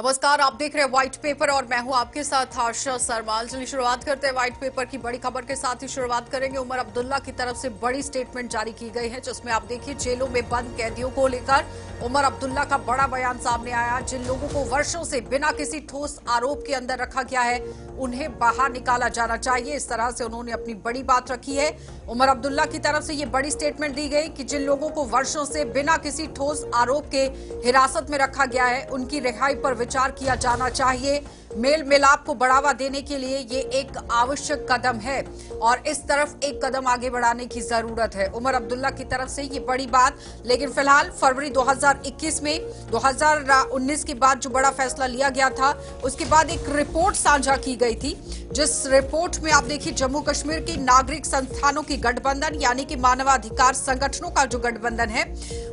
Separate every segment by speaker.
Speaker 1: नमस्कार, आप देख रहे हैं व्हाइट पेपर और मैं हूं आपके साथ आशा सरमाल। चलिए शुरुआत करते हैं व्हाइट पेपर की बड़ी खबर के साथ ही शुरुआत करेंगे। उमर अब्दुल्ला की तरफ से बड़ी स्टेटमेंट जारी की गई है, जिसमें आप देखिए जेलों में बंद कैदियों को लेकर उमर अब्दुल्ला का बड़ा बयान सामने आया। जिन लोगों को वर्षों से बिना किसी ठोस आरोप के अंदर रखा गया है, उन्हें बाहर निकाला जाना चाहिए। इस तरह से उन्होंने अपनी बड़ी बात रखी है। उमर अब्दुल्ला की तरफ से ये बड़ी स्टेटमेंट दी गई कि जिन लोगों को वर्षों से बिना किसी ठोस आरोप के हिरासत में रखा गया है, उनकी रिहाई पर विचार किया जाना चाहिए। मेल मिलाप को बढ़ावा देने के लिए ये एक आवश्यक कदम है और इस तरफ एक कदम आगे बढ़ाने की जरूरत है। उमर अब्दुल्ला की तरफ से ये बड़ी बात। लेकिन फिलहाल फरवरी 2021 में 2019 के बाद जो बड़ा फैसला लिया गया था, उसके बाद एक रिपोर्ट साझा की गई थी, जिस रिपोर्ट में आप देखिए जम्मू कश्मीर की नागरिक संस्थानों की गठबंधन यानी कि मानवाधिकार संगठनों का जो गठबंधन है,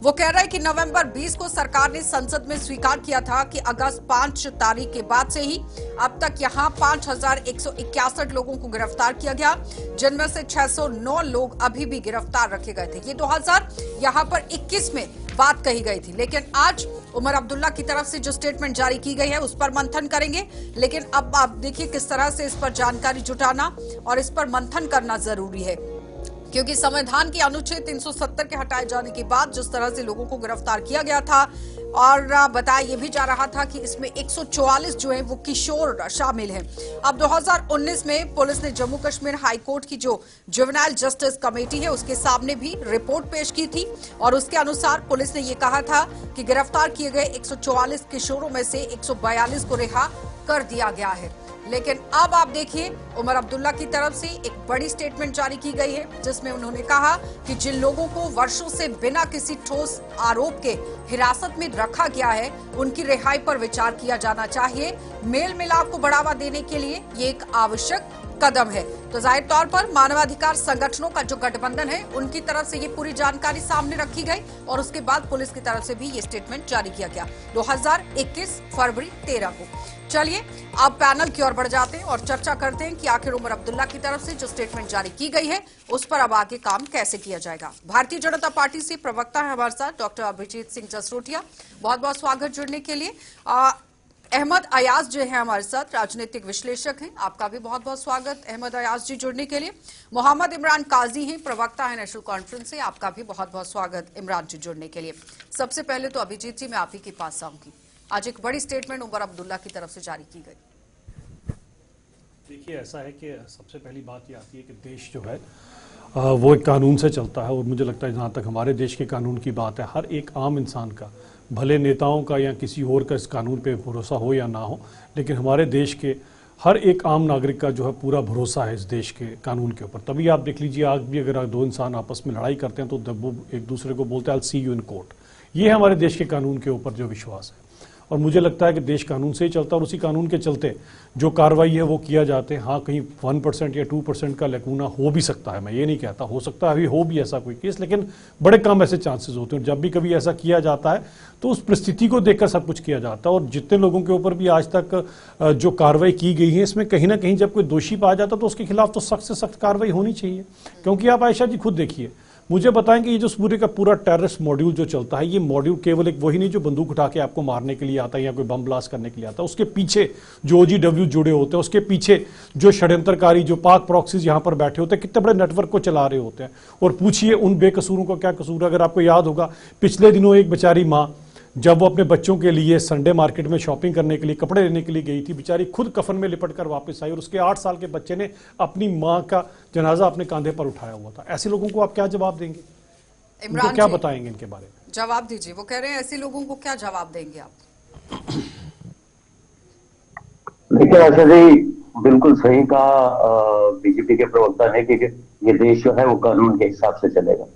Speaker 1: वो कह रहा है कि नवंबर 20 को सरकार ने संसद में स्वीकार किया था कि अगस्त 5 तारीख के बाद से ही अब तक यहां 5161 लोगों को गिरफ्तार किया गया, जिनमें से 609 लोग अभी भी गिरफ्तार रखे गए थे। ये 2021 में बात कही गई थी। लेकिन आज उमर अब्दुल्ला की तरफ से जो स्टेटमेंट जारी की गई है, उस पर मंथन करेंगे। लेकिन अब आप देखिए किस तरह से इस पर जानकारी जुटाना और इस पर मंथन करना जरूरी है, क्योंकि संविधान की अनुच्छेद 370 के हटाए जाने के बाद जिस तरह से लोगों को गिरफ्तार किया गया था और बताया यह भी जा रहा था कि इसमें 144 जो है वो किशोर शामिल हैं। अब 2019 में पुलिस ने जम्मू कश्मीर हाई कोर्ट की जो जुवेनाइल जस्टिस कमेटी है, उसके सामने भी रिपोर्ट पेश की थी और उसके अनुसार पुलिस ने यह कहा था कि गिरफ्तार किए गए 144 किशोरों में से 142 को रिहा कर दिया गया है। लेकिन अब आप देखिए उमर अब्दुल्ला की तरफ से एक बड़ी स्टेटमेंट जारी की गई है, जिसमें उन्होंने कहा कि जिन लोगों को वर्षों से बिना किसी ठोस आरोप के हिरासत में रखा गया है, उनकी रिहाई पर विचार किया जाना चाहिए। मेल मिलाप को बढ़ावा देने के लिए ये एक आवश्यक कदम है। तो जाहिर तौर पर मानवाधिकार संगठनों का जो गठबंधन है, उनकी तरफ से ये पूरी जानकारी सामने रखी गई और उसके बाद पुलिस की तरफ से भी ये स्टेटमेंट जारी किया गया 2021 फरवरी 13 को। चलिए अब पैनल की ओर बढ़ जाते हैं और चर्चा करते हैं कि आखिर उमर अब्दुल्ला की तरफ से जो स्टेटमेंट जारी की गई है, उस पर अब आगे काम कैसे किया जाएगा। भारतीय जनता पार्टी से प्रवक्ता है हमारे साथ डॉक्टर अभिजीत सिंह जसरोटिया, बहुत बहुत स्वागत जुड़ने के लिए। अहमद अयाज जो है हमारे साथ, राजनीतिक विश्लेषक हैं, आपका भी बहुत बहुत स्वागत अहमद अयाज जी जुड़ने के लिए। मोहम्मद इमरान काजी हैं, प्रवक्ता है नेशनल कॉन्फ्रेंस से, आपका भी बहुत बहुत स्वागत इमरान जी जुड़ने के लिए। सबसे पहले तो अभिजीत जी मैं आप ही के पास आऊंगी। आज एक बड़ी स्टेटमेंट उमर अब्दुल्ला की तरफ से जारी की गई।
Speaker 2: देखिए ऐसा है कि सबसे पहली बात ये आती है कि देश जो है वो एक कानून से चलता है और मुझे लगता है जहाँ तक हमारे देश के कानून की बात है, हर एक आम इंसान का, भले नेताओं का या किसी और का इस कानून पे भरोसा हो या ना हो, लेकिन हमारे देश के हर एक आम नागरिक का जो है पूरा भरोसा है इस देश के कानून के ऊपर। तभी आप देख लीजिए आज भी अगर दो इंसान आपस में लड़ाई करते हैं तो वो एक दूसरे को बोलते हैं आई सी यू इन कोर्ट। ये हमारे देश के कानून के ऊपर जो विश्वास है और मुझे लगता है कि देश कानून से ही चलता है और उसी कानून के चलते जो कार्रवाई है वो किया जाते हैं। हाँ, कहीं 1% या 2% का लैकूना हो भी सकता है, मैं ये नहीं कहता, हो सकता है अभी हो भी ऐसा कोई केस, लेकिन बड़े कम ऐसे चांसेस होते हैं। जब भी कभी ऐसा किया जाता है तो उस परिस्थिति को देखकर सब कुछ किया जाता है और जितने लोगों के ऊपर भी आज तक जो कार्रवाई की गई है, इसमें कहीं ना कहीं जब कोई दोषी पाया जाता है तो उसके खिलाफ तो सख्त से सख्त कार्रवाई होनी चाहिए। क्योंकि आप आयशा जी खुद देखिए, मुझे बताएं कि ये जो पूरे का पूरा टेररिस्ट मॉड्यूल जो चलता है, ये मॉड्यूल केवल एक वही नहीं जो बंदूक उठा के आपको मारने के लिए आता है या कोई बम ब्लास्ट करने के लिए आता है। उसके पीछे जो OGW जुड़े होते हैं, उसके पीछे जो षड्यंत्रकारी, जो पाक प्रॉक्सीज यहाँ पर बैठे होते हैं, कितने बड़े नेटवर्क को चला रहे होते हैं। और पूछिए उन बेकसूरों का क्या कसूर है। अगर आपको याद होगा पिछले दिनों एक बेचारी माँ जब वो अपने बच्चों के लिए संडे मार्केट में शॉपिंग करने के लिए, कपड़े लेने के लिए गई थी, बेचारी खुद कफन में लिपट कर वापस आई और उसके 8 साल के बच्चे ने अपनी माँ का जनाजा अपने कांधे पर उठाया हुआ था। ऐसे लोगों को आप क्या जवाब देंगे? इमरान क्या बताएंगे इनके बारे में?
Speaker 1: जवाब दीजिए। वो कह रहे हैं ऐसे लोगों को क्या जवाब देंगे आप?
Speaker 3: देखिए आशा जी बिल्कुल सही कहा बीजेपी के प्रवक्ता ने कि ये देश जो है वो कानून के हिसाब से चलेगा।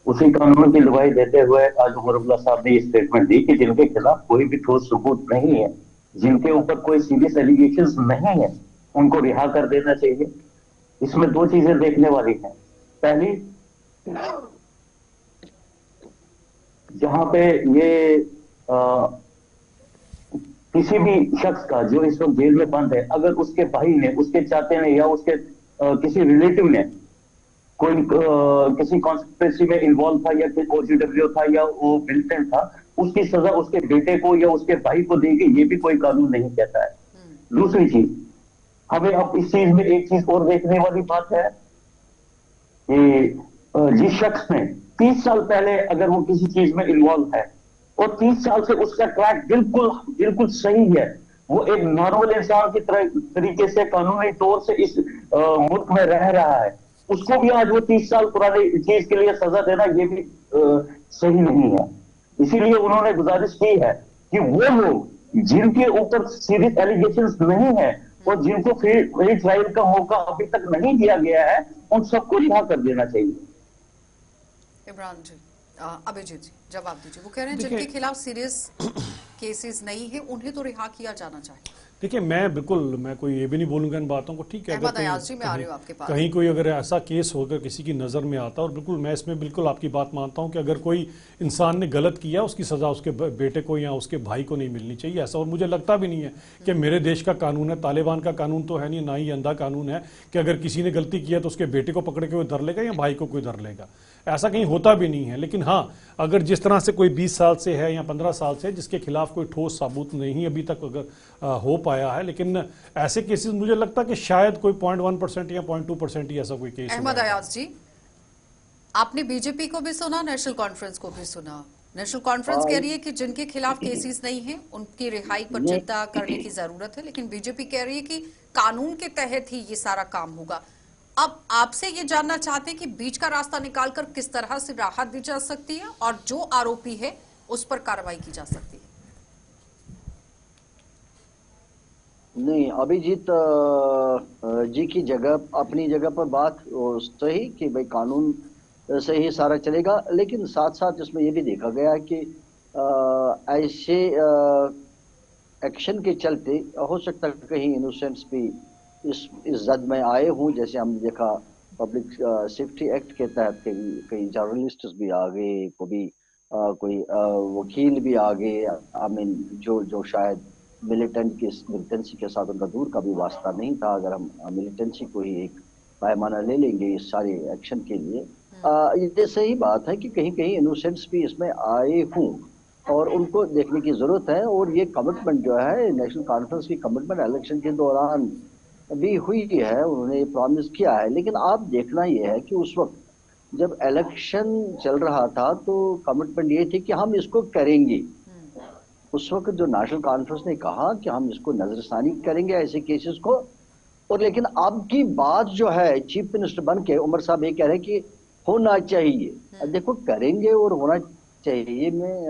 Speaker 3: उसी कानून की दुहाई देते हुए आज उमर अब्दुल्ला साहब ने ये स्टेटमेंट दी कि जिनके खिलाफ कोई भी ठोस सबूत नहीं है, जिनके ऊपर कोई सीरियस एलिगेशंस नहीं है, उनको रिहा कर देना चाहिए। इसमें दो चीजें देखने वाली हैं। पहली, जहां पे ये किसी भी शख्स का जो इस वक्त जेल में बंद है, अगर उसके भाई ने, उसके चाचे ने या उसके किसी रिलेटिव ने कोई किसी कॉन्स्पिरेसी में इन्वॉल्व था या OGW था या वो मिलिटेंट था, उसकी सजा उसके बेटे को या उसके भाई को देगी, ये भी कोई कानून नहीं कहता है। दूसरी चीज, हमें अब इस चीज में एक चीज और देखने वाली बात है कि जिस शख्स ने 30 साल पहले अगर वो किसी चीज में इन्वॉल्व है और 30 साल से उसका ट्रैक बिल्कुल बिल्कुल सही है, वो एक नॉर्मल इंसान की तरीके से कानूनी तौर से इस मुल्क में रह रहा है, उसको भी आज वो 30 साल पुरानी चीज के लिए सजा देना ये भी सही नहीं है। इसीलिए उन्होंने गुजारिश की है कि वो लोग जिनके ऊपर सीरियस एलिगेशंस नहीं है और जिनको फ्री ट्रायल का मौका अभी तक नहीं दिया गया है, उन सबको रिहा कर देना चाहिए।
Speaker 1: इमरान जी, अभिजीत जी जवाब दीजिए। वो कह रहे हैं जिनके खिलाफ सीरियस केसेस नहीं है उन्हें तो रिहा किया जाना चाहिए।
Speaker 2: देखिए, मैं कोई ये भी नहीं बोलूंगा इन बातों को, ठीक है,
Speaker 1: अहमद अयाज जी मैं आ रही हूं आपके पास।
Speaker 2: कहीं कोई अगर ऐसा केस होकर किसी की नज़र में आता, और बिल्कुल मैं इसमें बिल्कुल आपकी बात मानता हूं कि अगर कोई इंसान ने गलत किया उसकी सज़ा उसके बेटे को या उसके भाई को नहीं मिलनी चाहिए ऐसा, और मुझे लगता भी नहीं है कि मेरे देश का कानून है, तालिबान का कानून तो है नहीं, ना ही अंधा कानून है कि अगर किसी ने गलती किया तो उसके बेटे को पकड़ के कोई धर लेगा या भाई को कोई धर लेगा, ऐसा कहीं होता भी नहीं है। लेकिन हाँ, अगर जिस तरह से कोई 20 साल से है या 15 साल से जिसके खिलाफ कोई ठोस सबूत नहीं अभी तक अगर हो पाया है, लेकिन ऐसे केसेस मुझे लगता है कि शायद कोई 0.1% या 0.2% ही ऐसा कोई केस।
Speaker 1: अहमद अयाज जी, आपने बीजेपी को भी सुना, नेशनल कॉन्फ्रेंस को भी सुना। नेशनल कॉन्फ्रेंस कह रही है कि जिनके खिलाफ केसेस नहीं है उनकी रिहाई पर चिंता करने की जरूरत है, लेकिन बीजेपी कह रही है कि कानून के तहत ही ये सारा काम होगा। अब आपसे ये जानना चाहते हैं कि बीच का रास्ता निकालकर किस तरह से राहत दी जा सकती है और जो आरोपी है उस पर कार्रवाई की जा सकती है।
Speaker 4: नहीं, अभिजीत जी की जगह, अपनी जगह पर बात सही कि भाई कानून से ही सारा चलेगा, लेकिन साथ साथ इसमें यह भी देखा गया है कि ऐसे एक्शन के चलते हो सकता है कहीं इनोसेंट्स भी इस जद में आए हों। जैसे हमने देखा पब्लिक सेफ्टी एक्ट के तहत कई जर्नलिस्ट भी आ गए, कोई वकील भी आ गए, आई मीन जो शायद मिलिटेंसी के साथ उनका दूर का भी वास्ता नहीं था। अगर हम मिलिटेंसी को ही एक पैमाना ले लेंगे इस सारे एक्शन के लिए, ये सही बात है कि कहीं कहीं इनोसेंट्स भी इसमें आए हों और उनको देखने की जरूरत है। और ये कमिटमेंट जो है नेशनल कॉन्फ्रेंस की कमिटमेंट इलेक्शन के दौरान भी हुई है, उन्होंने प्रॉमिस किया है। लेकिन आप देखना यह है कि उस वक्त जब इलेक्शन चल रहा था तो कमिटमेंट ये थी कि हम इसको करेंगे। उस वक्त जो नेशनल कॉन्फ्रेंस ने कहा कि हम इसको नजरसानी करेंगे ऐसे केसेस को, और लेकिन अब की बात जो है चीफ मिनिस्टर बन के उमर साहब ये कह रहे हैं कि होना चाहिए। देखो, करेंगे और होना चाहिए में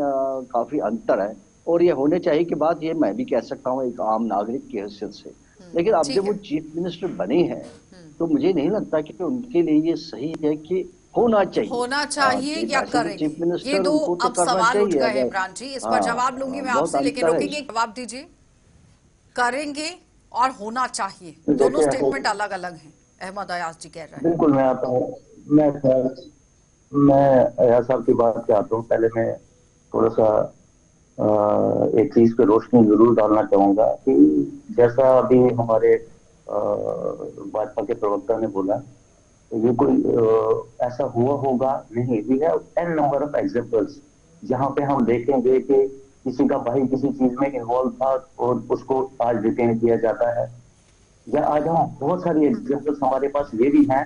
Speaker 4: काफी अंतर है, और ये होने चाहिए की बात ये मैं भी कह सकता हूँ एक आम नागरिक की हैसियत से। लेकिन अब जब वो चीफ मिनिस्टर बने हैं तो मुझे नहीं लगता कि उनके लिए ये सही है कि होना चाहिए
Speaker 1: या करेंगे। ये दो अब सवाल उठ गए हैं इमरान जी, इस पर जवाब लूंगी मैं आपसे, लेकिन रुकेंगे, जवाब दीजिए। करेंगे और होना चाहिए, दोनों स्टेटमेंट अलग अलग हैं, अहमद अयाज जी कह रहे हैं।
Speaker 3: बिल्कुल, मैं आता हूँ, मैं अयाज साहब की बात पे आता हूँ। पहले मैं थोड़ा सा एक चीज पे रोशनी जरूर डालना चाहूंगा कि जैसा अभी हमारे भाजपा के प्रवक्ता ने बोला, ये कोई ऐसा हुआ होगा नहीं। We have an number of examples जहां पे हम देखेंगे कि किसी का भाई किसी चीज में इन्वॉल्व था और उसको आज डिटेन किया जाता है, या आज हम बहुत सारी एग्जांपल्स हमारे पास ये भी हैं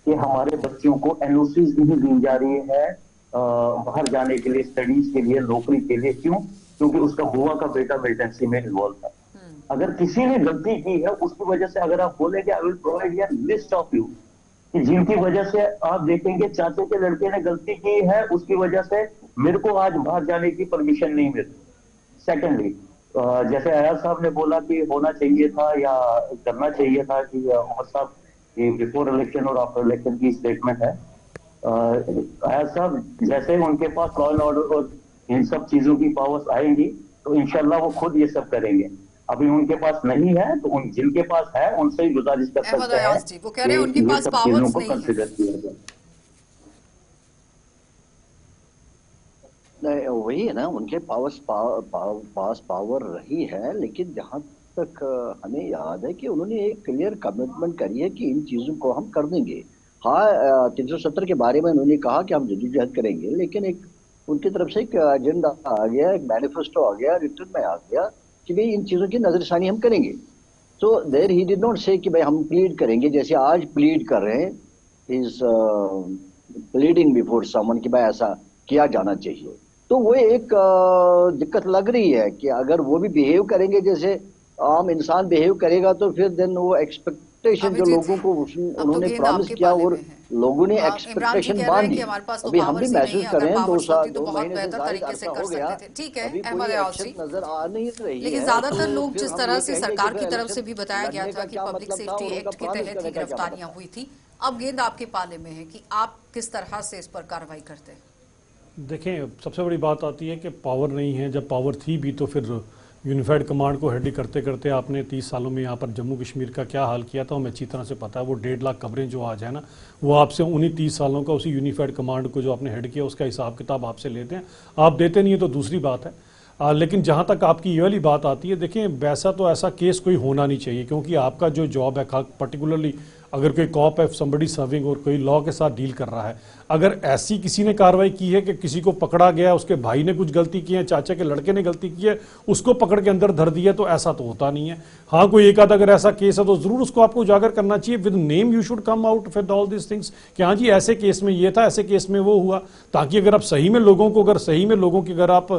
Speaker 3: कि हमारे बच्चों को एनओसीज नहीं दी जा रही है बाहर जाने के लिए, स्टडीज के लिए, नौकरी के लिए। क्यों? क्योंकि उसका बुआ का बेटा मिलिटेंसी में इन्वॉल्व था। अगर किसी ने गलती की है उसकी वजह से अगर आप बोलेंगे आई विल प्रोवाइड या लिस्ट ऑफ यू कि जिनकी वजह से आप देखेंगे चाचे के लड़के ने गलती की है, उसकी वजह से मेरे को आज बाहर जाने की परमिशन नहीं मिली। सेकेंडली, जैसे अयाज साहब ने बोला कि होना चाहिए था या करना चाहिए था, कि उमर साहब की बिफोर इलेक्शन और आफ्टर इलेक्शन की स्टेटमेंट है। अयाज साहब जैसे उनके पास लॉ एंड ऑर्डर और इन सब चीजों की पावर्स आएंगी तो इंशाल्लाह वो खुद ये सब करेंगे। अभी उनके पास नहीं है तो जिनके पास है उनसे ही गुजारिश कर सकते हैं।
Speaker 1: वो कह रहे हैं उनके पास पावर्स नहीं
Speaker 4: है। वही है ना, उनके पास पावर रही है, लेकिन जहां तक हमें याद है कि उन्होंने एक क्लियर कमिटमेंट करी है कि इन चीजों को हम कर देंगे। हाँ, 370 के बारे में उन्होंने कहा कि हम जद्दोजहद करेंगे, लेकिन एक उनकी तरफ से एक एजेंडा आ गया, एक मैनिफेस्टो आ गया, रिटर्न में आ गया कि भाई इन चीजों की नजरसानी हम करेंगे। तो देयर ही डिड नॉट से कि भाई हम प्लीड करेंगे, जैसे आज प्लीड कर रहे हैं, इज प्लीडिंग बिफोर समवन कि भाई ऐसा किया जाना चाहिए। तो वो एक दिक्कत लग रही है कि अगर वो भी बिहेव करेंगे जैसे आम इंसान बिहेव करेगा, तो फिर देन वो एक्सपेक्टेशन जो
Speaker 1: अभिजीत,
Speaker 4: लोगों को
Speaker 1: अब तो
Speaker 4: उन्होंने
Speaker 1: गेंद
Speaker 4: प्रॉमिस
Speaker 1: आपके
Speaker 4: किया
Speaker 1: पाले
Speaker 4: और
Speaker 1: में है।
Speaker 4: लोगों ने
Speaker 1: इमरान जी
Speaker 4: एक्सपेक्टेशन
Speaker 1: कह रहे हैं
Speaker 4: बांधी।
Speaker 1: कि हमारे पास तो
Speaker 4: अभी हम भी
Speaker 1: पावर्स ही नहीं
Speaker 4: महसूस
Speaker 1: है,
Speaker 4: कर
Speaker 1: अगर
Speaker 4: रहे हैं,
Speaker 1: पावर्स होती तो
Speaker 4: दो
Speaker 1: बहुत
Speaker 4: महीने से
Speaker 1: बेहतर
Speaker 4: जायद
Speaker 1: तरीके से
Speaker 4: अरसा
Speaker 1: कर
Speaker 4: हो गया,
Speaker 1: सकते थे। ठीक है
Speaker 4: अभी
Speaker 1: अहमद
Speaker 4: कोई
Speaker 1: अयाज जी,
Speaker 4: एक्शन नजर आ नहीं रही
Speaker 1: लेकिन
Speaker 4: है।
Speaker 1: ज्यादातर
Speaker 4: तो
Speaker 1: लोग
Speaker 4: फिर
Speaker 1: जिस
Speaker 4: हम
Speaker 1: तरह
Speaker 4: ये
Speaker 1: से
Speaker 4: कहेंगे कि
Speaker 1: सरकार
Speaker 4: फिर
Speaker 1: की तरफ
Speaker 4: इलेक्शन
Speaker 1: से भी बताया गया
Speaker 4: लड़ने
Speaker 1: था
Speaker 4: का
Speaker 1: कि
Speaker 4: क्या
Speaker 1: पब्लिक
Speaker 4: मतलब था
Speaker 1: सेफ्टी
Speaker 4: और उनका
Speaker 1: एक्ट के
Speaker 4: प्रॉमिस
Speaker 1: तहत
Speaker 4: करने
Speaker 1: ही
Speaker 4: का क्या
Speaker 1: गिरफ्तारियां
Speaker 4: मतलब।
Speaker 1: हुई थी, अब गेंद आपके पाले में है कि आप किस तरह से इस पर कार्रवाई करते हैं।
Speaker 2: देखें, सबसे बड़ी बात आती है कि पावर नहीं है। जब पावर थी भी तो फिर यूनिफाइड कमांड को हेडी करते करते आपने 30 सालों में यहाँ पर जम्मू कश्मीर का क्या हाल किया था हमें अच्छी तरह से पता है। वो 1.5 लाख खबरें जो आज है ना, वो आपसे उन्हीं 30 सालों का, उसी यूनिफाइड कमांड को जो आपने हेड किया उसका हिसाब किताब आपसे लेते हैं। आप देते नहीं है तो दूसरी बात है। लेकिन जहाँ तक आपकी ये वाली बात आती है, देखें वैसा तो ऐसा केस कोई होना नहीं चाहिए, क्योंकि आपका जो जॉब है, पर्टिकुलरली अगर कोई कॉप है, समबडी सर्विंग और कोई लॉ के साथ डील कर रहा है, अगर ऐसी किसी ने कार्रवाई की है कि किसी को पकड़ा गया, उसके भाई ने कुछ गलती की है, चाचा के लड़के ने गलती की है, उसको पकड़ के अंदर धर दिया, तो ऐसा तो होता नहीं है। हाँ, कोई एक आधा अगर ऐसा केस है तो जरूर उसको आपको उजागर करना चाहिए, with name you should come out with all this things कि हाँ जी ऐसे केस में ये था, ऐसे केस में वो हुआ, ताकि अगर आप सही में लोगों को, अगर सही में लोगों की अगर आप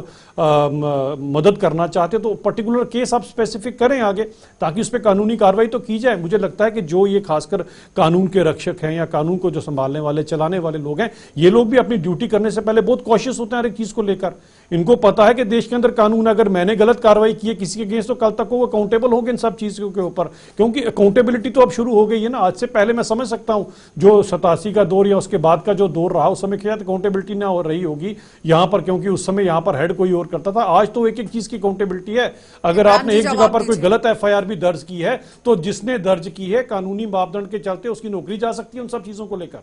Speaker 2: मदद करना चाहते तो पर्टिकुलर केस आप स्पेसिफिक करें आगे, ताकि उस पर कानूनी कार्रवाई तो की जाए। मुझे लगता है कि जो ये खासकर कानून के रक्षक हैं या कानून को जो संभालने वाले, चलाने वाले लोग हैं, ये लोग भी अपनी ड्यूटी करने से पहले बहुत कॉशियस होते हैं हर एक चीज को लेकर। इनको पता है कि देश के अंदर कानून, अगर मैंने गलत कार्रवाई की है किसी के अगेंस्ट तो कल तक वो अकाउंटेबल होंगे इन सब चीजों के ऊपर, क्योंकि अकाउंटेबिलिटी तो अब शुरू हो गई है ना। आज से पहले मैं समझ सकता हूं जो 87 का दौर या उसके बाद का जो दौर रहा, उस समय शायद अकाउंटेबिलिटी ना हो रही होगी यहां पर, क्योंकि उस समय यहां पर हेड कोई और करता था। आज तो एक एक चीज की अकाउंटेबिलिटी है। अगर आपने एक जगह पर कोई गलत एफआईआर भी दर्ज की है तो जिसने दर्ज की है कानूनी मापदंड के चलते उसकी नौकरी जा सकती है उन सब चीजों को लेकर।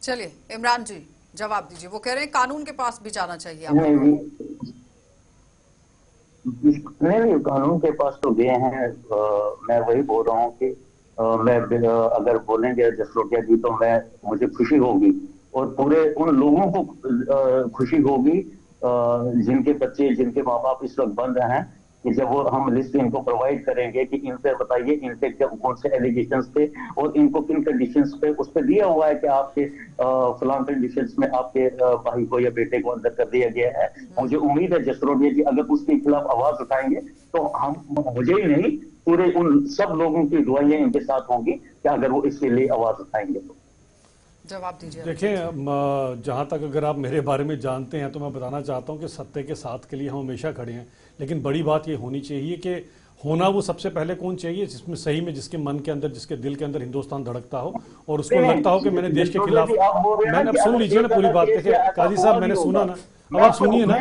Speaker 1: चलिए इमरान जी जवाब दीजिए। वो कह रहे हैं कानून के पास भी जाना चाहिए आपको।
Speaker 3: नहीं, कानून के पास तो गए हैं। मैं वही बोल रहा हूँ कि मैं अगर बोलेंगे जसरोटिया जी तो मुझे खुशी होगी और पूरे उन लोगों को खुशी होगी जिनके बच्चे, जिनके माँ बाप इस वक्त बंद हैं, कि जब वो हम लिस्ट इनको प्रोवाइड करेंगे कि इनसे बताइए इनसे कौन से एलिगेशंस थे और इनको किन कंडीशंस पे उस पर दिया हुआ है कि आपके फलान कंडीशंस में आपके भाई को या बेटे को अंदर कर दिया गया है। मुझे उम्मीद है जसरोटिया जी अगर उसके खिलाफ आवाज उठाएंगे तो मुझे ही नहीं, पूरे उन सब लोगों की दुआएं इनके साथ होंगी कि अगर वो इसके लिए आवाज उठाएंगे तो।
Speaker 1: जवाब दीजिए।
Speaker 2: देखें, जहाँ तक अगर आप मेरे बारे में जानते हैं तो मैं बताना चाहता हूँ कि सत्य के साथ के लिए हम हमेशा खड़े हैं, लेकिन बड़ी बात ये होनी चाहिए कि होना वो सबसे पहले कौन चाहिए जिसमें सही में, जिसके मन के अंदर, जिसके दिल के अंदर हिंदुस्तान धड़कता हो और उसको लगता हो कि मैंने देश के खिलाफ। मैंने अब सुन लीजिए ना पूरी बात। देखिए काजी साहब, मैंने सुना ना, अब आप सुनिए ना,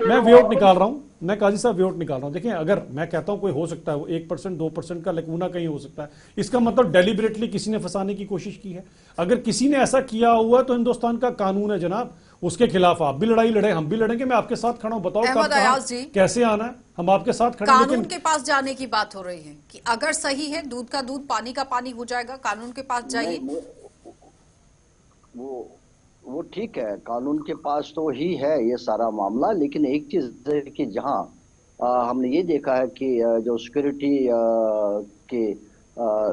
Speaker 2: मैं व्योट निकाल रहा हूँ, मैं काजी साहब व्योट निकाल रहा हूँ। देखिए अगर मैं कहता हूँ कोई हो सकता है वो 1% 2% का लकूना कहीं हो सकता है, इसका मतलब डेलिबरेटली किसी ने फंसाने की कोशिश की है। अगर किसी ने ऐसा किया हुआ तो हिंदुस्तान का कानून है जनाब, उसके खिलाफ आप भी लड़ाई लड़े, हम भी लड़ेंगे। मैं आपके साथ खड़ा हूं, बताओ
Speaker 1: अहमद अयाज जी,
Speaker 2: कैसे आना है, हम आपके साथ खड़े।
Speaker 1: कानून के पास जाने की बात हो रही है कि अगर सही है दूध का दूध पानी का पानी हो जाएगा, कानून के पास जाइए।
Speaker 4: वो ठीक है, कानून के पास तो ही है ये सारा मामला, लेकिन एक चीज है कि जहां हमने ये देखा है कि जो सिक्योरिटी के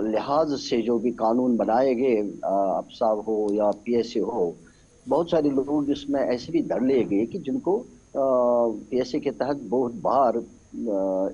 Speaker 4: लिहाज से जो भी कानून बनाए गए, अफसा हो या पीएसए हो, बहुत सारे लोग इसमें ऐसे भी धर लिए गए कि जिनको पीएसए के तहत बहुत बार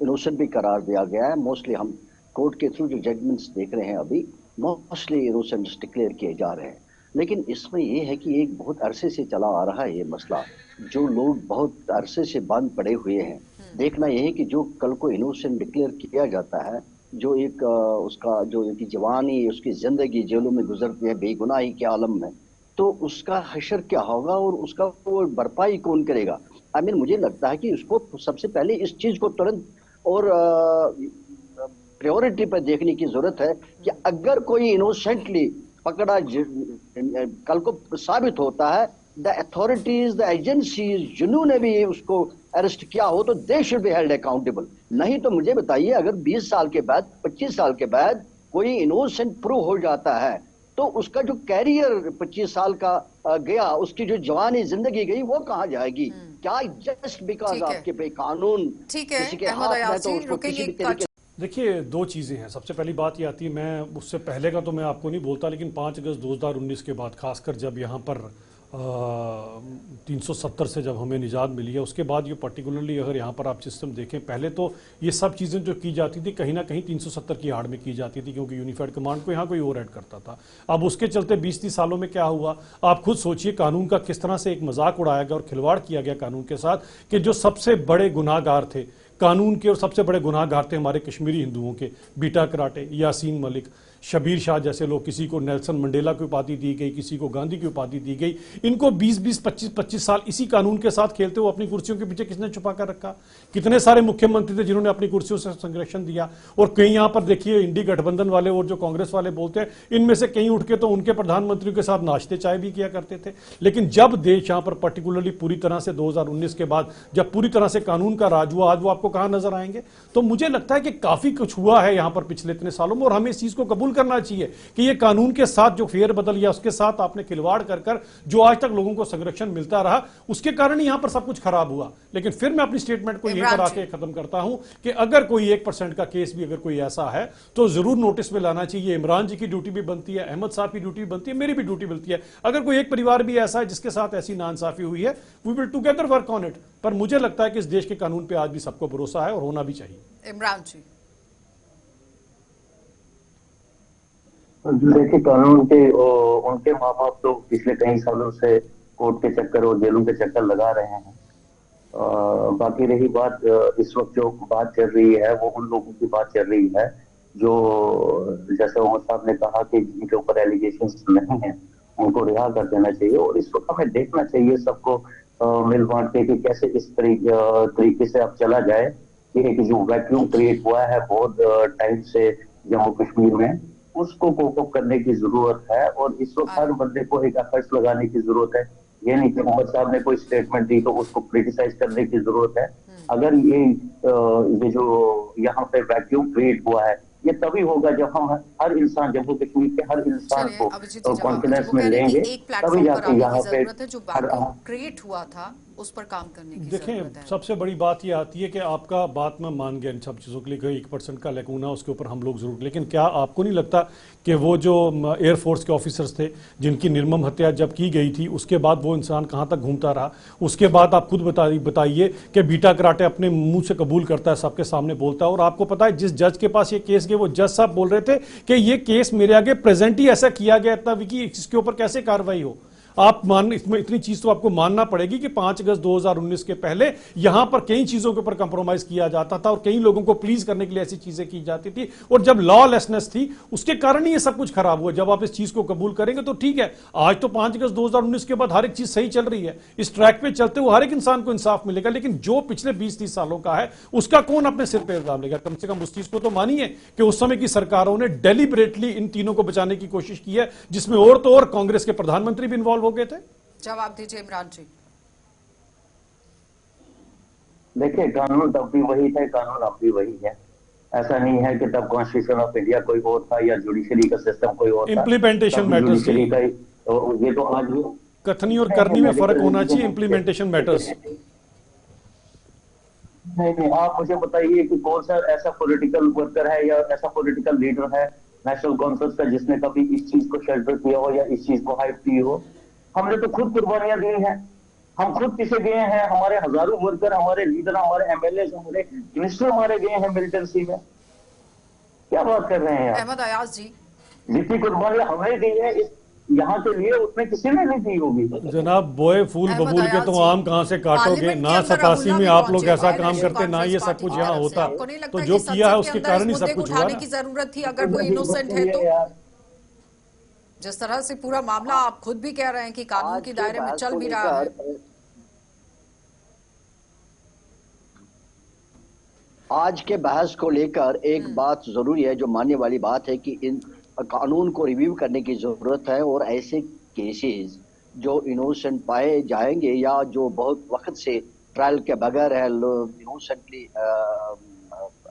Speaker 4: इनोसेंट भी करार दिया गया है। मोस्टली हम कोर्ट के थ्रू जो जजमेंट्स देख रहे हैं अभी, मोस्टली इनोसेंट डिक्लेयर किए जा रहे हैं। लेकिन इसमें यह है कि एक बहुत अरसे से चला आ रहा है ये मसला, जो लोग बहुत अरसे से बंद पड़े हुए हैं। देखना यह है कि जो कल को इनोसेंट डिक्लेयर किया जाता है, जो एक उसका जो एक जवानी, उसकी जिंदगी जेलों में गुजरती है बेगुनाही के आलम में, तो उसका हशर क्या होगा और उसका वो भरपाई कौन करेगा। आई मीन मुझे लगता है कि उसको सबसे पहले इस चीज को तुरंत और प्रायोरिटी पर देखने की जरूरत है कि अगर कोई इनोसेंटली पकड़ा कल को साबित होता है, द अथॉरिटीज, द एजेंसीज जिन्होंने भी उसको अरेस्ट किया हो, तो they should be held accountable. नहीं तो मुझे बताइए, अगर 20 साल के बाद, 25 साल के बाद कोई इनोसेंट प्रूव हो जाता है तो उसका जो कैरियर 25 साल का गया, उसकी जो जवानी जिंदगी गई, वो कहाँ जाएगी? क्या जस्ट बिकॉज
Speaker 1: ठीक है।
Speaker 4: आपके पे कानून
Speaker 1: ठीक है
Speaker 4: किसी के
Speaker 1: अहमद
Speaker 4: हाथ में है
Speaker 1: अयाज
Speaker 4: तो
Speaker 1: जी,
Speaker 4: उसको
Speaker 1: रुकेंगे
Speaker 4: किसी भी
Speaker 1: एक
Speaker 4: तरीके
Speaker 2: देखिए, दो चीज़ें हैं। सबसे पहली बात ये आती है, मैं उससे पहले का तो मैं आपको नहीं बोलता, लेकिन 5 अगस्त 2019 के बाद, खासकर जब यहाँ पर 370 से जब हमें निजात मिली है, उसके बाद ये पर्टिकुलरली अगर यहाँ पर आप सिस्टम देखें, पहले तो ये सब चीज़ें जो की जाती थी कहीं ना कहीं 370 की आड़ में की जाती थी, क्योंकि यूनिफाइड कमांड को यहाँ कोई ओवरराइड करता था। अब उसके चलते 20-30 सालों में क्या हुआ, आप खुद सोचिए, कानून का किस तरह से एक मजाक उड़ाया गया और खिलवाड़ किया गया कानून के साथ, कि जो सबसे बड़े गुनाहगार थे कानून के, और सबसे बड़े गुनाहगार थे हमारे कश्मीरी हिंदुओं के, बीटा कराटे, यासीन मलिक, शबीर शाह जैसे लोग, किसी को नेल्सन मंडेला की उपाधि दी गई, किसी को गांधी की उपाधि दी गई। इनको 20-20, 25-25 साल इसी कानून के साथ खेलते हुए अपनी कुर्सियों के पीछे किसने छुपा कर रखा? कितने सारे मुख्यमंत्री थे जिन्होंने अपनी कुर्सियों से संरक्षण दिया। और कई यहाँ पर देखिए, इंडी गठबंधन वाले और जो कांग्रेस वाले बोलते हैं, इनमें से कई उठ के तो उनके प्रधानमंत्रियों के साथ नाश्ते चाय भी किया करते थे। लेकिन जब देश यहाँ पर पर्टिकुलरली पूरी तरह से 2019 के बाद जब पूरी तरह से कानून का राज हुआ, आज वो आपको कहां नजर आएंगे? तो मुझे लगता है कि काफी कुछ हुआ है यहाँ पर पिछले इतने सालों में, और हमें इस चीज को कबूल करना चाहिए कि ये कानून के साथ जो फेर बदल या उसके साथ आपने खिलवाड़ कर कर जो आज तक लोगों को संरक्षण मिलता रहा, उसके कारण ही यहां पर सब कुछ खराब हुआ। लेकिन फिर मैं अपनी स्टेटमेंट को यहीं पर आके खत्म करता हूं कि अगर कोई 1% का केस भी अगर कोई ऐसा है तो जरूर नोटिस में लाना चाहिए। इमरान जी की ड्यूटी भी बनती है, अहमद साहब की ड्यूटी बनती है, मेरी भी ड्यूटी बनती है। अगर कोई एक परिवार भी ऐसा है जिसके साथ ऐसी नाइंसाफी हुई है, we will together work on it. पर मुझे लगता है कि इस देश के कानून पे आज भी सबको भरोसा है और होना भी चाहिए।
Speaker 1: इमरान जी,
Speaker 3: देखिए, कानून के उनके माँ बाप तो पिछले कई सालों से कोर्ट के चक्कर और जेलों के चक्कर लगा रहे हैं। बाकी रही बात, इस वक्त जो बात चल रही है वो उन लोगों की बात चल रही है जो, जैसे उमर साहब ने कहा कि जिनके ऊपर एलिगेशंस नहीं है उनको रिहा कर देना चाहिए। और इस वक्त हमें देखना चाहिए सबको मिल बांट के कि कैसे इस तरीके से अब चला जाए कि एक जो वैक्यूम क्रिएट हुआ है बहुत टाइम से जम्मू कश्मीर में, उसको कोप अप करने की जरूरत है। और इस वक्त हर बंदे को एक एफर्ट्स लगाने की जरूरत है। ये नहीं कि मोहम्मद साहब ने कोई स्टेटमेंट दी तो उसको क्रिटिसाइज करने की जरूरत है। अगर ये जो यहाँ पे वैक्यूम क्रिएट हुआ है, ये तभी होगा जब हम हर इंसान, जम्मू कश्मीर के हर इंसान को कॉन्फिडेंस में लेंगे, तभी जाके यहाँ पे
Speaker 1: क्रिएट हुआ था उस पर काम करने की
Speaker 2: देखें,
Speaker 1: जरूरत है।
Speaker 2: सबसे बड़ी बात ये आती है कि आपका बात में मान गया इन सब चीज़ों के लिए 1% का लेकूना उसके ऊपर हम लोग जरूर, लेकिन क्या आपको नहीं लगता कि वो जो एयरफोर्स के ऑफिसर्स थे जिनकी निर्मम हत्या जब की गई थी, उसके बाद वो इंसान कहाँ तक घूमता रहा? उसके बाद आप खुद बताइए कि बीटा कराटे अपने मुंह से कबूल करता है, सबके सामने बोलता है। और आपको पता है जिस जज के पास ये केस गए, वो जज साहब बोल रहे थे कि ये केस मेरे आगे प्रेजेंट ही ऐसा किया गया था कि इसके ऊपर कैसे कार्रवाई हो। आप इसमें इतनी चीज तो आपको मानना पड़ेगी कि 5 अगस्त 2019 के पहले यहां पर कई चीजों के ऊपर कंप्रोमाइज किया जाता था और कई लोगों को प्लीज करने के लिए ऐसी चीजें की जाती थी, और जब लॉलेसनेस थी उसके कारण ही ये सब कुछ खराब हुआ। जब आप इस चीज को कबूल करेंगे तो ठीक है, आज तो 5 अगस्त 2019 के बाद हर एक चीज सही चल रही है, इस ट्रैक पे चलते हुए हर एक इंसान को इंसाफ मिलेगा। लेकिन जो पिछले 20-30 सालों का है उसका कौन अपने सिर पे इल्जाम लेगा? कम से कम उस चीज को तो मानिए कि उस समय की सरकारों ने डेलिबरेटली इन तीनों को बचाने की कोशिश की है, जिसमें और तो और कांग्रेस के प्रधानमंत्री भी इन्वॉल्व हो गए थे।
Speaker 1: जवाब दीजिए इमरान जी।
Speaker 3: देखिए, कानून तब भी वही था, कानून अब भी वही है। ऐसा नहीं है कि तब कॉन्स्टिट्यूशन ऑफ इंडिया कोई और था या जुडिशरी का सिस्टम कोई और था।
Speaker 2: इम्प्लीमेंटेशन मैटर्स,
Speaker 3: ये तो आज
Speaker 2: कथनी और करनी में फर्क होना चाहिए। Implementation matters.
Speaker 3: नहीं, आप मुझे बताइए कि कौन सा ऐसा पॉलिटिकल वर्कर है या ऐसा पॉलिटिकल लीडर है नेशनल कॉन्फ्रेंस का जिसने कभी इस चीज को शेल्टर किया हो या इस चीज को हाइप की हो? हमने तो खुद कुर्बानियां दी हैं, हम खुद पीछे गए हैं, हमारे हजारों वर्कर, हमारे लीडर, हमारे एमएलए, हमारे मिनिस्टर हमारे गए हैं मिलिटेंसी में। क्या बात कर रहे हैं
Speaker 1: अहमद अयाज जी?
Speaker 3: जितनी कुर्बानियां हमने दी है यहाँ के लिए उतने किसी ने नहीं दी होगी।
Speaker 2: जनाब, बोए फूल बबूल के तो आम कहां से काटोगे? ना 87 में आप लोग ऐसा काम करते, ना ये सब कुछ यहाँ होता। तो जो किया है उसके कारण ही सब कुछ हुआ
Speaker 1: की जरूरत थी अगर कोई इनोसेंट है तो। जिस तरह से पूरा मामला आप खुद भी कह रहे हैं कि कानून के दायरे में चल भी रहा है।
Speaker 4: आज के बहस को लेकर एक बात जरूरी है, जो मानने वाली बात है कि इन कानून को रिव्यू करने की जरूरत है और ऐसे केसेस जो इनोसेंट पाए जाएंगे या जो बहुत वक्त से ट्रायल के बगैर है, लोग इनोसेंटली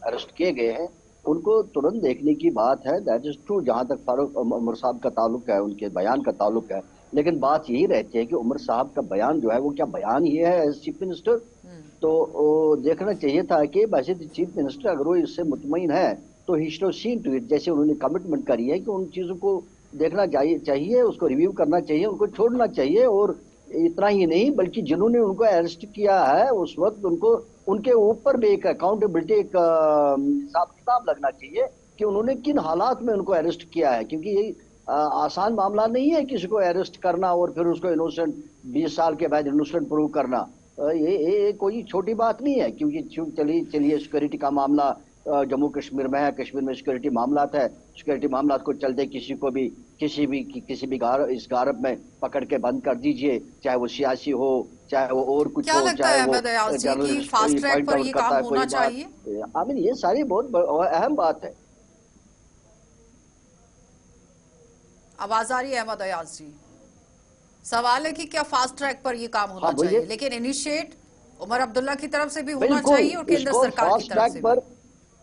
Speaker 4: अरेस्ट किए गए हैं, उनको तुरंत देखने की बात है, दैट इज ट्रू। जहां तक फारूक उमर साहब का ताल्लुक है, उनके बयान का ताल्लुक है, लेकिन बात यही रहती है कि उमर साहब का बयान जो है वो क्या बयान ही है एज चीफ मिनिस्टर। तो देखना चाहिए था कि वैसे चीफ मिनिस्टर अगर वो इससे मुतमईन है तो he should seen to it, जैसे उन्होंने कमिटमेंट करी है कि उन चीजों को देखना चाहिए, उसको रिव्यू करना चाहिए, उनको छोड़ना चाहिए। और इतना ही नहीं बल्कि जिन्होंने उनको अरेस्ट किया है उस वक्त उनको उनके ऊपर भी एक अकाउंटेबिलिटी, एक हिसाब किताब लगना चाहिए कि उन्होंने किन हालात में उनको अरेस्ट किया है, क्योंकि ये आसान मामला नहीं है किसी को अरेस्ट करना और फिर उसको इनोसेंट 20 साल के बाद इनोसेंट प्रूव करना। ये कोई छोटी बात नहीं है, क्योंकि चलिए सिक्योरिटी का मामला जम्मू कश्मीर में है, कश्मीर में सिक्योरिटी मामलात है, सिक्योरिटी मामलात को चलते किसी भी इस गारब में पकड़ के बंद कर दीजिए, चाहे वो सियासी हो, चाहे वो और कुछ
Speaker 1: क्या
Speaker 4: हो,
Speaker 1: लगता
Speaker 4: चाहे
Speaker 1: है
Speaker 4: वो
Speaker 1: अहमद अयाज जी कि फास्ट ट्रैक पर ये काम होना चाहिए?
Speaker 4: आई मीन ये सारी बहुत अहम बात है।
Speaker 1: आवाज आ रही है अहमद अयाज जी? सवाल है कि क्या फास्ट ट्रैक पर ये काम होना चाहिए, लेकिन इनिशिएट उमर अब्दुल्ला की तरफ से भी होना चाहिए और केंद्र सरकार की तरफ से भी।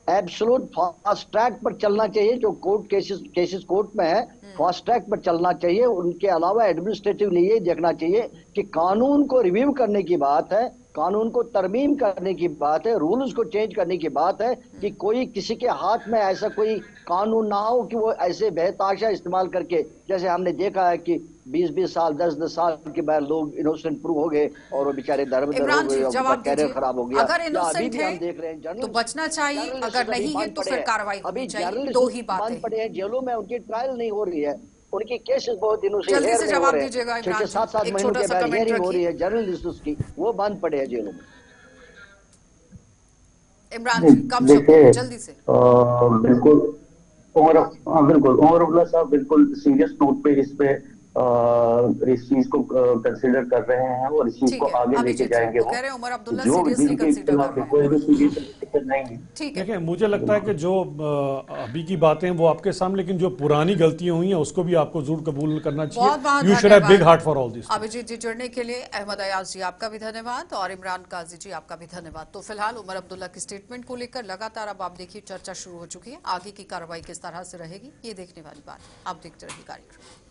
Speaker 4: एब्सोल्यूट फास्ट ट्रैक पर चलना चाहिए। जो कोर्ट केसेस कोर्ट में है, फास्ट ट्रैक पर चलना चाहिए। उनके अलावा एडमिनिस्ट्रेटिवली ये देखना चाहिए कि कानून को रिव्यू करने की बात है, कानून को तरमीम करने की बात है, रूल्स को चेंज करने की बात है, कि कोई किसी के हाथ में ऐसा कोई कानून ना हो कि वो ऐसे बेताशा इस्तेमाल करके, जैसे हमने देखा है कि 20-20 साल 10-10 साल के बाद लोग इनोसेंट प्रूव हो गए और वो बेचारे दर-बदर हो गए, उनका कैरियर खराब हो गया।
Speaker 1: अगर इनोसेंट है
Speaker 4: देख रहे हैं
Speaker 1: तो बचना चाहिए, अगर नहीं है तो फिर कार्रवाई होनी चाहिए। दो ही बातें
Speaker 4: पड़े हैं जेलों में, उनकी ट्रायल नहीं हो रही है, उनकी केसेस बहुत दिनों से
Speaker 1: जल्दी
Speaker 4: हेयर
Speaker 1: से
Speaker 4: नहीं हो
Speaker 1: जवाब
Speaker 4: रहे
Speaker 1: दीजिएगा
Speaker 4: हैं,
Speaker 1: इमरान जी।
Speaker 4: 7-7
Speaker 1: एक
Speaker 4: महीनों
Speaker 1: छोटा
Speaker 4: के
Speaker 1: सा
Speaker 4: बाद
Speaker 1: कमेंट
Speaker 4: हेयरिंग हो रही
Speaker 1: रखिए।
Speaker 4: है जर्नलिस्ट की, वो बंद पड़े हैं जेलों में।
Speaker 1: इमरान जी कम शब्दों
Speaker 3: देखिए
Speaker 1: में जल्दी से।
Speaker 3: बिल्कुल बिल्कुल उमर अब्दुल्ला साहब बिल्कुल सीरियस नोट पे इस चीज को कंसिडर कर रहे हैं और इस चीज को
Speaker 1: ठीक है,
Speaker 3: आगे लेके
Speaker 1: अभिजीत जी
Speaker 3: जाएंगे।
Speaker 1: वो
Speaker 3: वो
Speaker 1: कह रहे हैं उमर अब्दुल्ला
Speaker 3: जो
Speaker 1: सीरियसली
Speaker 3: जिनके
Speaker 1: कंसीडर
Speaker 3: खिलाफ
Speaker 1: कर रहे
Speaker 3: कोई
Speaker 1: हैं।
Speaker 3: भी सीरियस एक्शन नहीं है।
Speaker 1: ठीक है,
Speaker 2: देखिए मुझे लगता है कि जो अभी की बातें हैं वो आपके सामने, लेकिन जो पुरानी गलतियां हुई हैं उसको भी आपको जरूर कबूल करना
Speaker 1: बहुत बहुत
Speaker 2: चाहिए। यू शुड हैव बिग
Speaker 1: धन्यवाद
Speaker 2: heart for all this.
Speaker 1: Abhijeet ji जुड़ने के लिए। अहमद अयाज जी आपका भी धन्यवाद और इमरान काजी जी आपका भी धन्यवाद। तो फिलहाल उमर अब्दुल्ला की स्टेटमेंट को लेकर लगातार अब आप देखिए चर्चा शुरू हो चुकी है। आगे की कार्रवाई किस तरह से रहेगी ये देखने वाली बात। आप देखते रहिए कार्यक्रम।